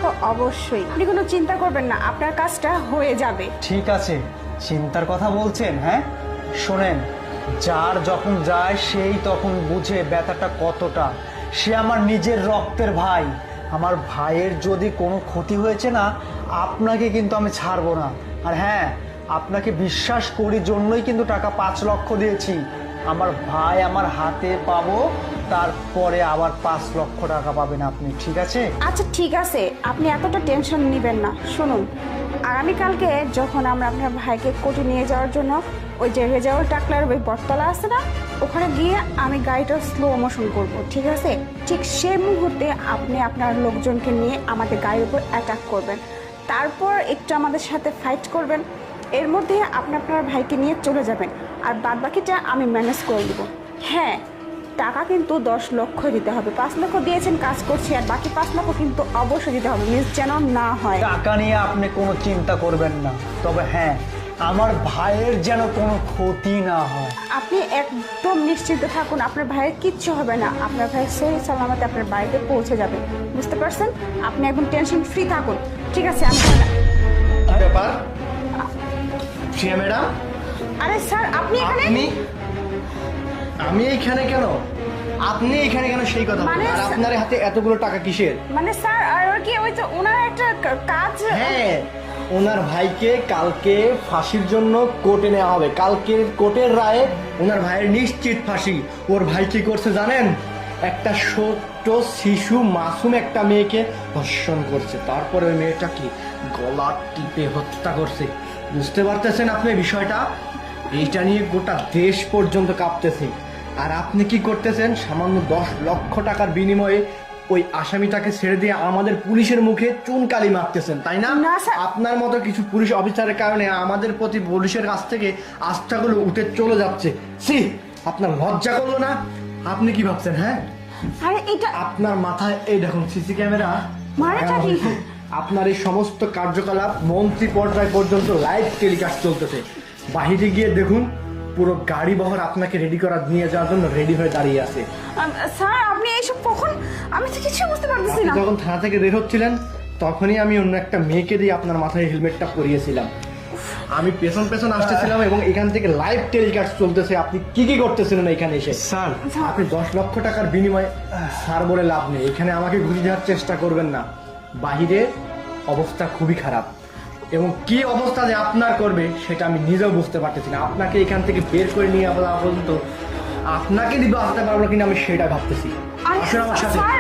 তো অবশ্যই, আপনি কোনো চিন্তা করবেন না, আপনার কাজটা হয়ে যাবে। ঠিক আছে, চিন্তার কথা বলছেন? হ্যাঁ শোনেন, যার যখন যায় সেই তখন বুঝে ব্যথাটা কতটা। সে আমার নিজের রক্তের ভাই। আমার ভাইয়ের যদি কোনো ক্ষতি হয়েছে না, আপনাকে কিন্তু আমি ছাড়বো না। আর হ্যাঁ, আপনাকে বিশ্বাস করি জন্যই কিন্তু টাকা 5 লক্ষ দিয়েছি। আমার ভাই আমার হাতে পাবো, তারপরে আবার 5 লক্ষ টাকা পাবেন আপনি, ঠিক আছে? আচ্ছা ঠিক আছে, আপনি এতটা টেনশন নেবেন না। শুনুন, আগামীকালকে যখন আমরা আপনার ভাইকে কোর্টে নিয়ে যাওয়ার জন্য ওই যে রেজাউল টাকলার ওই বটতলা আছে না, ওখানে গিয়ে আমি গাড়িটা স্লো মোশন করব, ঠিক আছে? ঠিক সেই মুহূর্তে আপনি আপনার লোকজনকে নিয়ে আমাদের গাড়ির উপর অ্যাটাক করবেন, তারপর একটু আমাদের সাথে ফাইট করবেন, এর মধ্যে আপনি আপনার ভাইকে নিয়ে চলে যাবেন, আর বাদ বাকিটা আমি ম্যানেজ করে দেবো। হ্যাঁ, টাকা কিন্তু 10 লক্ষ দিতে হবে। 5 লক্ষ দিয়েছেন, কাজ করছি, আর বাকি 5 লক্ষ কিন্তু অবশ্যই দিতে হবে, মিস যেন না হয়। টাকা নিয়ে আপনি কোনো চিন্তা করবেন না, তবে হ্যাঁ, আমার ভাইয়ের যেন কোনো ক্ষতি না হয়। আপনি একদম নিশ্চিন্ত থাকুন, আপনার ভাইয়ের কিচ্ছু হবে না, আপনার ভাই সহি সালামতে আপনার বাড়িতে পৌঁছে যাবে, বুঝতে পারছেন? আপনি একদম টেনশন ফ্রি থাকুন, ঠিক আছে? আমি কি ব্যাপার প্রিয়া ম্যাডাম? আরে স্যার, আপনি এখানে? আমি এইখানে কেন? আপনি এখানে কেন সেই কথা মানে বলুন। আর আপনার হাতে এতগুলো টাকা কিসের? মানে স্যার, আর কি ওই তো ওনার একটা কাজ। হ্যাঁ, ওনার ভাইকে কালকে ফাঁসির জন্য কোর্টে নেওয়া হবে। কালকে কোর্টের রায়ে ওনার ভাইয়ের নিশ্চিত ফাঁসি। ওর ভাই কি করছে জানেন? একটা ছোট্ট শিশু মাসুম একটা মেয়েকে ধর্ষণ করছে, তারপরে ওই মেয়েটা কি গলা টিপে হত্যা করছে। বুঝতে পারতেছেন আপনি বিষয়টা? এইটা নিয়ে গোটা দেশ পর্যন্ত কাঁপতেছে। আর আপনি কি করতেছেন? সামান্য 10 লক্ষ টাকার বিনিময়ে ওই আসামিটাকে ছেড়ে দিয়ে আমাদের পুলিশের মুখে চুনকালি মারতেছেন, তাই না? না, স্যার। আপনার মতো কিছু পুলিশ অফিসারের কারণে আমাদের প্রতি পুলিশের কাছ থেকে আস্থাগুলো উঠে চলে যাচ্ছে। সি, আপনার লজ্জা করলো না? আপনি কি ভাবছেন? হ্যাঁ, আরে এটা আপনার মাথায় এই দেখুন সিসি ক্যামেরা মারাটা লাগানো কি? হয়েছে। আপনার এই সমস্ত কার্যকলাপ মন্ত্রী পর্যায় পর্যন্ত লাইভ টেলিকাস্ট চলতেছে। বাহিরে গিয়ে দেখুন, পুরো গাড়ি বহর আপনাকে রেডি করা নিয়ে যাওয়ার জন্য রেডি হয়ে দাঁড়িয়ে আছে। স্যার, আপনি এইসব কখন? আমি তো কিছু বুঝতে পারতেছি আপনি না। যখন থানা থেকে বের হচ্ছিলেন তখনই আমি অন্য একটা মেয়েকে দিয়ে আপনার মাথায় হেলমেটটা পরিয়েছিলাম। আমি পেছন পেছন আসতেছিলাম এবং এখান থেকে লাইভ টেলিকাস্ট চলতেছে। আপনি কি কি করতেছিলেন এখানে এসে? স্যার, আপনি 10 লক্ষ টাকার বিনিময়ে স্যার বলে লাভ নেই। এখানে আমাকে ঘুরে দেওয়ার চেষ্টা করবেন না। বাহিরে অবস্থা খুবই খারাপ এবং কি অবস্থা যে আপনার করবে সেটা আমি নিজেও বুঝতে পারতেছি না। আপনাকে এখান থেকে বের করে নিয়ে আসা পর্যন্ত আপনাকে দিব আসতে পারবো কিনা আমি সেটা ভাবতেছি। আরে আসুন আমার সাথে। স্যার,